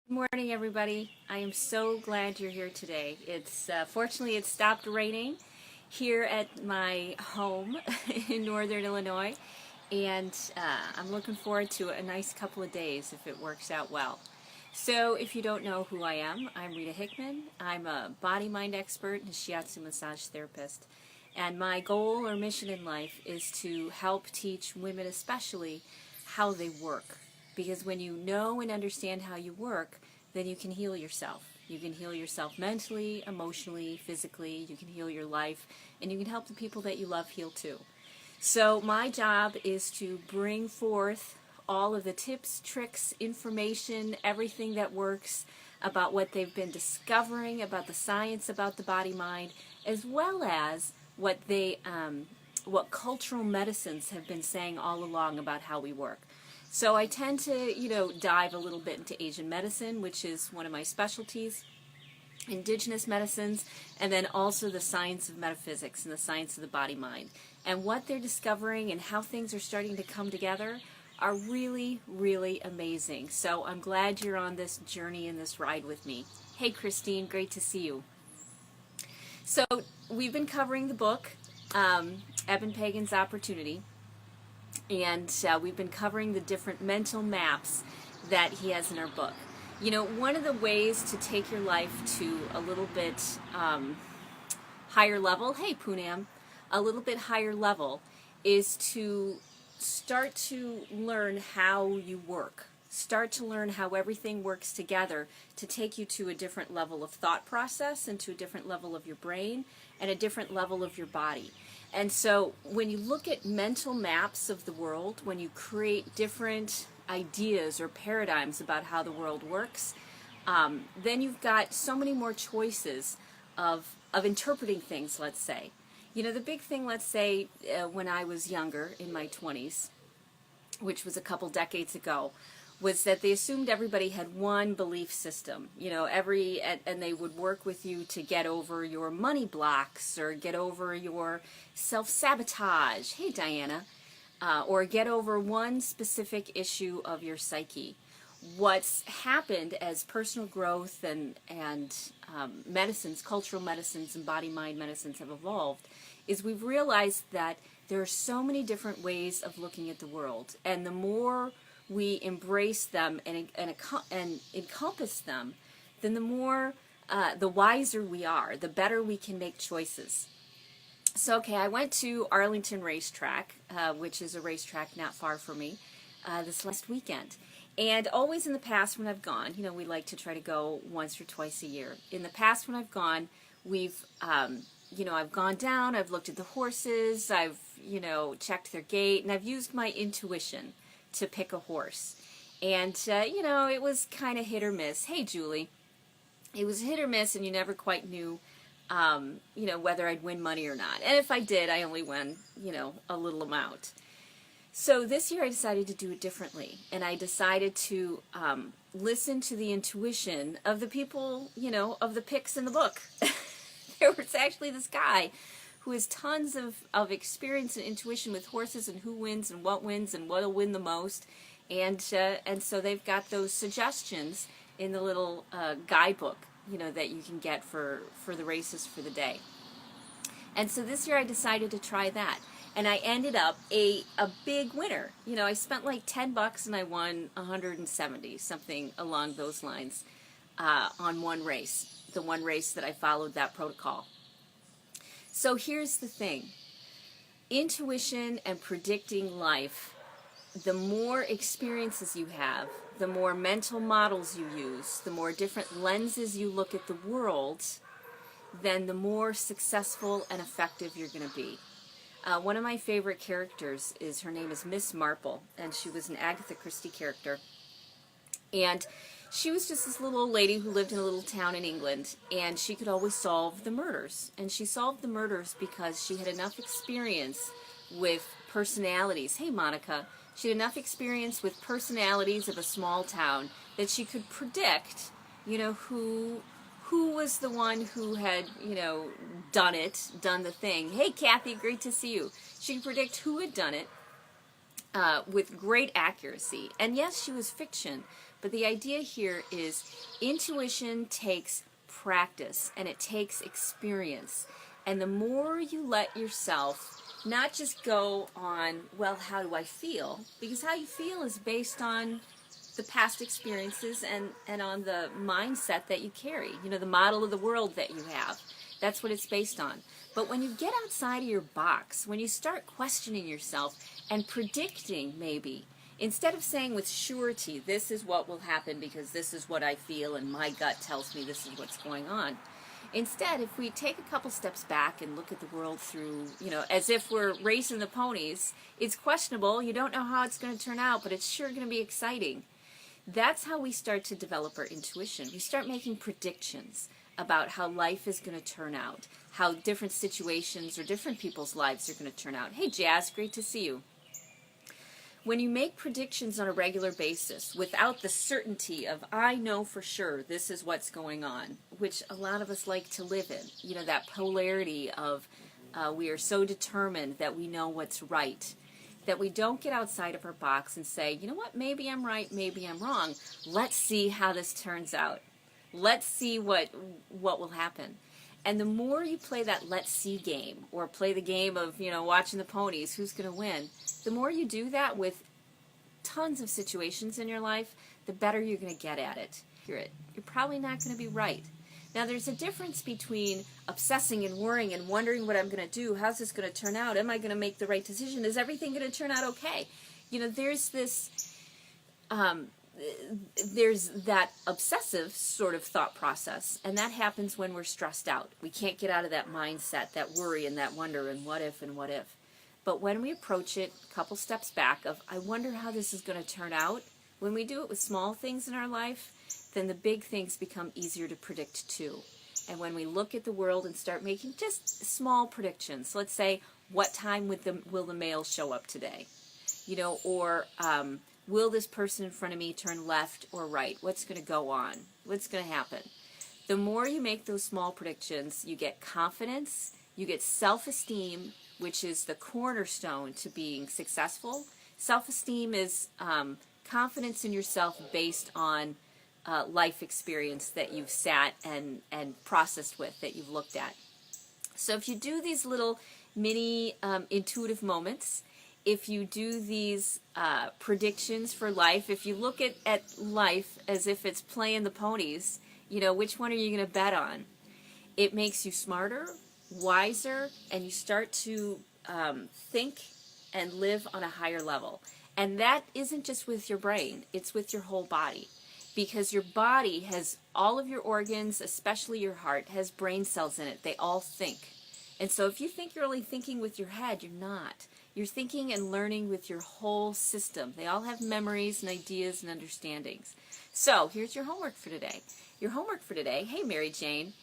Good morning, everybody. I am so glad you're here today. It's fortunately it stopped raining here at my home in northern Illinois, and I'm looking forward to a nice couple of days if it works out well. So, if you don't know who I am, I'm Rita Hickman. I'm a body-mind expert and shiatsu massage therapist, and my goal or mission in life is to help teach women, especially, how they work, because when you know and understand how you work, then you can heal yourself. You can heal yourself mentally, emotionally, physically. You can heal your life, and you can help the people that you love heal too. So my job is to bring forth all of the tips, tricks, information, everything that works about what they've been discovering about the science about the body mind, as well as what cultural medicines have been saying all along about how we work. So I tend to, dive a little bit into Asian medicine, which is one of my specialties, indigenous medicines, and then also the science of metaphysics and the science of the body mind. And what they're discovering and how things are starting to come together are really, really amazing. So I'm glad you're on this journey and this ride with me. Hey, Christine, great to see you. So we've been covering the book, Eben Pagan's Opportunity, and we've been covering the different mental maps that he has in our book. You know, one of the ways to take your life to a little bit higher level, hey Poonam, a little bit higher level, is to start to learn how you work. Start to learn how everything works together to take you to a different level of thought process and to a different level of your brain and a different level of your body. And so when you look at mental maps of the world, when you create different ideas or paradigms about how the world works, then you've got so many more choices of interpreting things, let's say. You know, the big thing, let's say, when I was younger, in my 20s, which was a couple decades ago, was that they assumed everybody had one belief system, and they would work with you to get over your money blocks or get over your self-sabotage, hey Diana, or get over one specific issue of your psyche. What's happened as personal growth and medicines, cultural medicines and body-mind medicines have evolved is we've realized that there are so many different ways of looking at the world, and the more we embrace them and encompass them, then the wiser we are, the better we can make choices. So, okay, I went to Arlington Racetrack, which is a racetrack not far from me, this last weekend. And always in the past when I've gone, we like to try to go once or twice a year. In the past when I've gone, I've gone down, I've looked at the horses, I've, checked their gait, and I've used my intuition to pick a horse. And, it was kind of hit or miss. Hey, Julie. It was hit or miss, and you never quite knew, whether I'd win money or not. And if I did, I only won, a little amount. So this year I decided to do it differently. And I decided to listen to the intuition of the people, of the picks in the book. There was actually this guy who has tons of experience and intuition with horses and who wins and what'll win the most. And so they've got those suggestions in the little guidebook, that you can get for the races for the day. And so this year I decided to try that. And I ended up a big winner. I spent like $10 and I won 170, something along those lines, on one race, the one race that I followed that protocol. So here's the thing. Intuition and predicting life, the more experiences you have, the more mental models you use, the more different lenses you look at the world, then the more successful and effective you're going to be. One of my favorite characters her name is Miss Marple, and she was an Agatha Christie character. And she was just this little old lady who lived in a little town in England, and she could always solve the murders. And she solved the murders because she had enough experience with personalities. Hey, Monica. She had enough experience with personalities of a small town that she could predict, who was the one who had, done the thing. Hey, Kathy, great to see you. She could predict who had done it with great accuracy. And yes, she was fiction, But the idea here is intuition takes practice and it takes experience. And the more you let yourself not just go on, well, how do I feel? Because how you feel is based on the past experiences and on the mindset that you carry, the model of the world that you have. That's what it's based on. But when you get outside of your box, when you start questioning yourself and predicting maybe, instead of saying with surety, this is what will happen because this is what I feel and my gut tells me this is what's going on. Instead, if we take a couple steps back and look at the world through, as if we're racing the ponies, it's questionable. You don't know how it's going to turn out, but it's sure going to be exciting. That's how we start to develop our intuition. We start making predictions about how life is going to turn out, how different situations or different people's lives are going to turn out. Hey, Jazz, great to see you. When you make predictions on a regular basis without the certainty of, I know for sure this is what's going on, which a lot of us like to live in, that polarity of we are so determined that we know what's right, that we don't get outside of our box and say, you know what, maybe I'm right, maybe I'm wrong. Let's see how this turns out. Let's see what will happen. And the more you play that let's see game, or play the game of, watching the ponies, who's going to win, the more you do that with tons of situations in your life, the better you're going to get at it. You're probably not going to be right. Now, there's a difference between obsessing and worrying and wondering what I'm going to do. How's this going to turn out? Am I going to make the right decision? Is everything going to turn out okay? There's this... there's that obsessive sort of thought process, and that happens when we're stressed out. We can't get out of that mindset, that worry and that wonder and what if and what if. But when we approach it a couple steps back of, I wonder how this is going to turn out, when we do it with small things in our life, then the big things become easier to predict too. And when we look at the world and start making just small predictions, let's say, what time will the mail show up today? Or will this person in front of me turn left or right? What's going to go on? What's going to happen? The more you make those small predictions, you get confidence, you get self-esteem, which is the cornerstone to being successful. Self-esteem is confidence in yourself based on life experience that you've sat and processed with, that you've looked at. So if you do these little mini intuitive moments, if you do these predictions for life, if you look at life as if it's playing the ponies, which one are you going to bet on? It makes you smarter, wiser, and you start to think and live on a higher level. And that isn't just with your brain, it's with your whole body. Because your body has, all of your organs, especially your heart, has brain cells in it. They all think. And so if you think you're only thinking with your head, you're not. You're thinking and learning with your whole system. They all have memories and ideas and understandings. So here's your homework for today. Your homework for today, hey Mary Jane,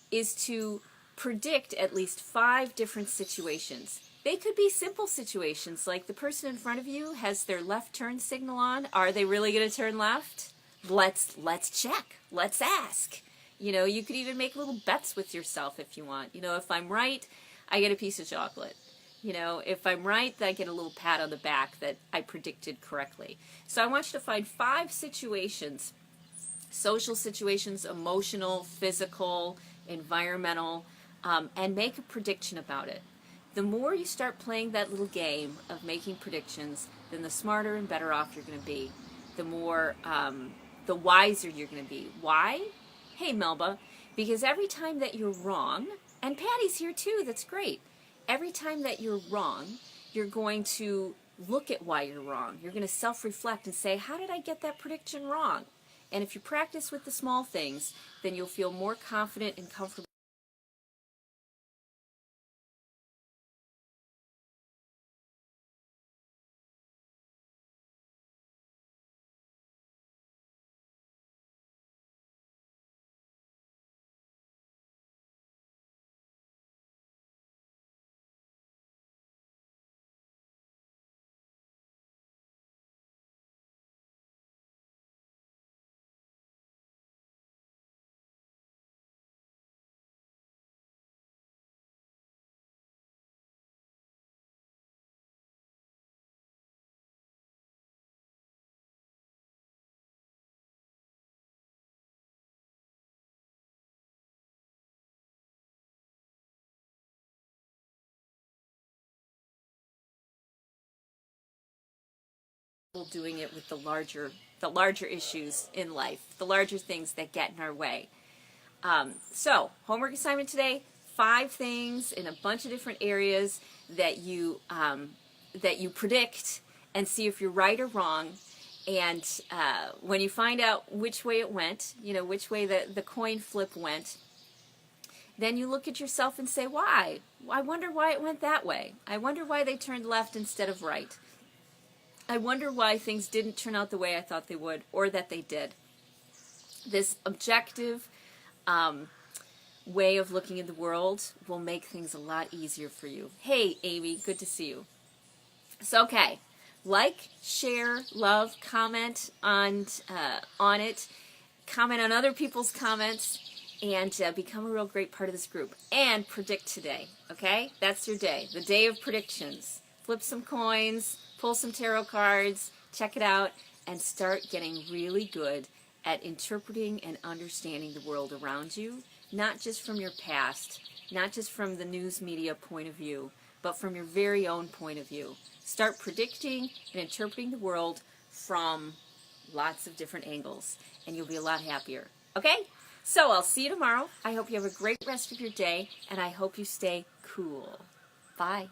is to predict at least 5 different situations. They could be simple situations, like the person in front of you has their left turn signal on. Are they really going to turn left? Let's check. Let's ask. You could even make little bets with yourself if you want. If I'm right, I get a piece of chocolate. If I'm right, I get a little pat on the back that I predicted correctly. So I want you to find 5 situations, social situations, emotional, physical, environmental, and make a prediction about it. The more you start playing that little game of making predictions, then the smarter and better off you're going to be. The more, the wiser you're going to be. Why? Hey, Melba, because every time that you're wrong, and Patty's here too, that's great. Every time that you're wrong, you're going to look at why you're wrong. You're going to self-reflect and say, how did I get that prediction wrong? And if you practice with the small things, then you'll feel more confident and comfortable. doing it with the larger issues in life, the larger things that get in our way. So, homework assignment today, 5 things in a bunch of different areas that you predict, and see if you're right or wrong. And when you find out which way it went, which way the coin flip went, then you look at yourself and say, why? I wonder why it went that way. I wonder why they turned left instead of right. I wonder why things didn't turn out the way I thought they would, or that they did. This objective way of looking at the world will make things a lot easier for you. Hey, Amy, good to see you. So, okay, like, share, love, comment on it, comment on other people's comments, and become a real great part of this group. And predict today, okay? That's your day, the day of predictions. Flip some coins, pull some tarot cards, check it out, and start getting really good at interpreting and understanding the world around you, not just from your past, not just from the news media point of view, but from your very own point of view. Start predicting and interpreting the world from lots of different angles, and you'll be a lot happier. Okay? So I'll see you tomorrow. I hope you have a great rest of your day, and I hope you stay cool. Bye.